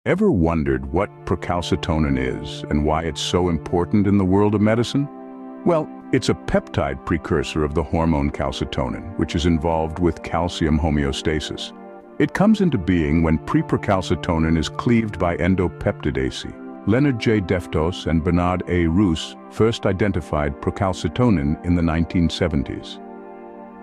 Ever wondered what procalcitonin is and why it's so important in the world of medicine? Well, it's a peptide precursor of the hormone calcitonin, which is involved with calcium homeostasis. It comes into being when pre-procalcitonin is cleaved by endopeptidase. Leonard J. Deftos and Bernard A. Roos first identified procalcitonin in the 1970s.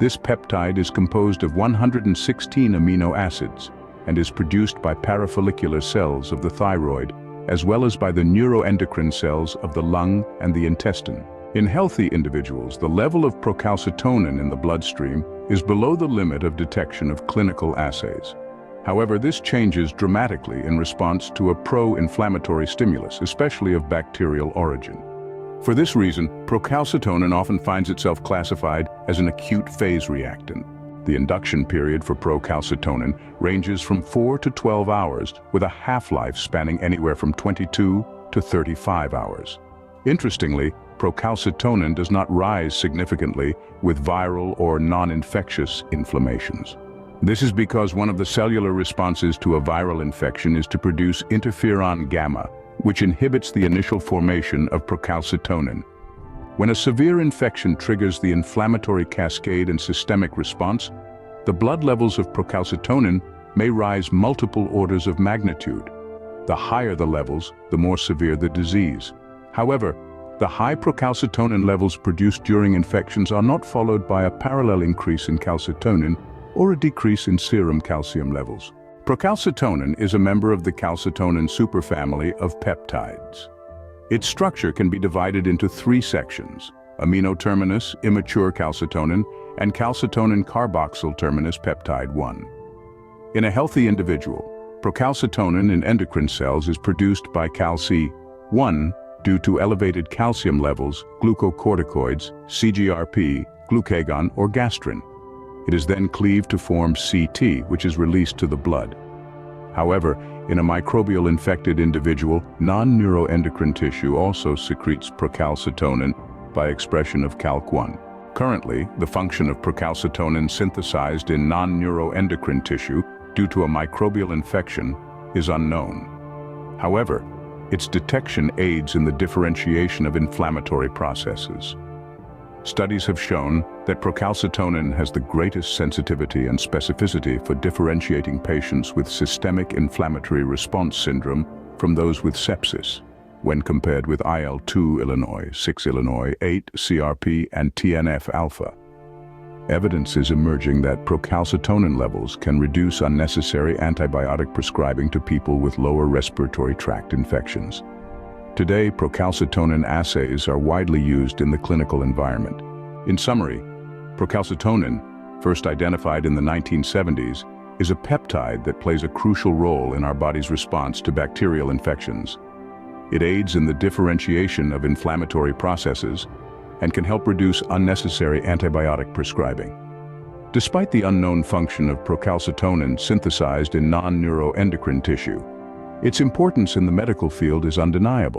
This peptide is composed of 116 amino acids and is produced by parafollicular cells of the thyroid, as well as by the neuroendocrine cells of the lung and the intestine. In healthy individuals, the level of procalcitonin in the bloodstream is below the limit of detection of clinical assays. However, this changes dramatically in response to a pro-inflammatory stimulus, especially of bacterial origin. For this reason, procalcitonin often finds itself classified as an acute phase reactant. The induction period for procalcitonin ranges from 4 to 12 hours, with a half-life spanning anywhere from 22 to 35 hours. Interestingly, procalcitonin does not rise significantly with viral or non-infectious inflammations. This is because one of the cellular responses to a viral infection is to produce interferon gamma, which inhibits the initial formation of procalcitonin. When a severe infection triggers the inflammatory cascade and systemic response, the blood levels of procalcitonin may rise multiple orders of magnitude. The higher the levels, the more severe the disease. However, the high procalcitonin levels produced during infections are not followed by a parallel increase in calcitonin or a decrease in serum calcium levels. Procalcitonin is a member of the calcitonin superfamily of peptides. Its structure can be divided into 3 sections: amino terminus, immature calcitonin, and calcitonin carboxyl terminus peptide 1. In a healthy individual, procalcitonin in endocrine cells is produced by calci-1 due to elevated calcium levels, glucocorticoids, CGRP, glucagon, or gastrin. It is then cleaved to form CT, which is released to the blood. However, in a microbial infected individual, non-neuroendocrine tissue also secretes procalcitonin by expression of calc-1. Currently, the function of procalcitonin synthesized in non-neuroendocrine tissue due to a microbial infection is unknown. However, its detection aids in the differentiation of inflammatory processes. Studies have shown that procalcitonin has the greatest sensitivity and specificity for differentiating patients with systemic inflammatory response syndrome from those with sepsis, when compared with IL-2 Illinois, 6 Illinois, 8 CRP, and TNF-alpha. Evidence is emerging that procalcitonin levels can reduce unnecessary antibiotic prescribing to people with lower respiratory tract infections. Today, procalcitonin assays are widely used in the clinical environment. In summary, procalcitonin, first identified in the 1970s, is a peptide that plays a crucial role in our body's response to bacterial infections. It aids in the differentiation of inflammatory processes and can help reduce unnecessary antibiotic prescribing. Despite the unknown function of procalcitonin synthesized in non-neuroendocrine tissue, its importance in the medical field is undeniable.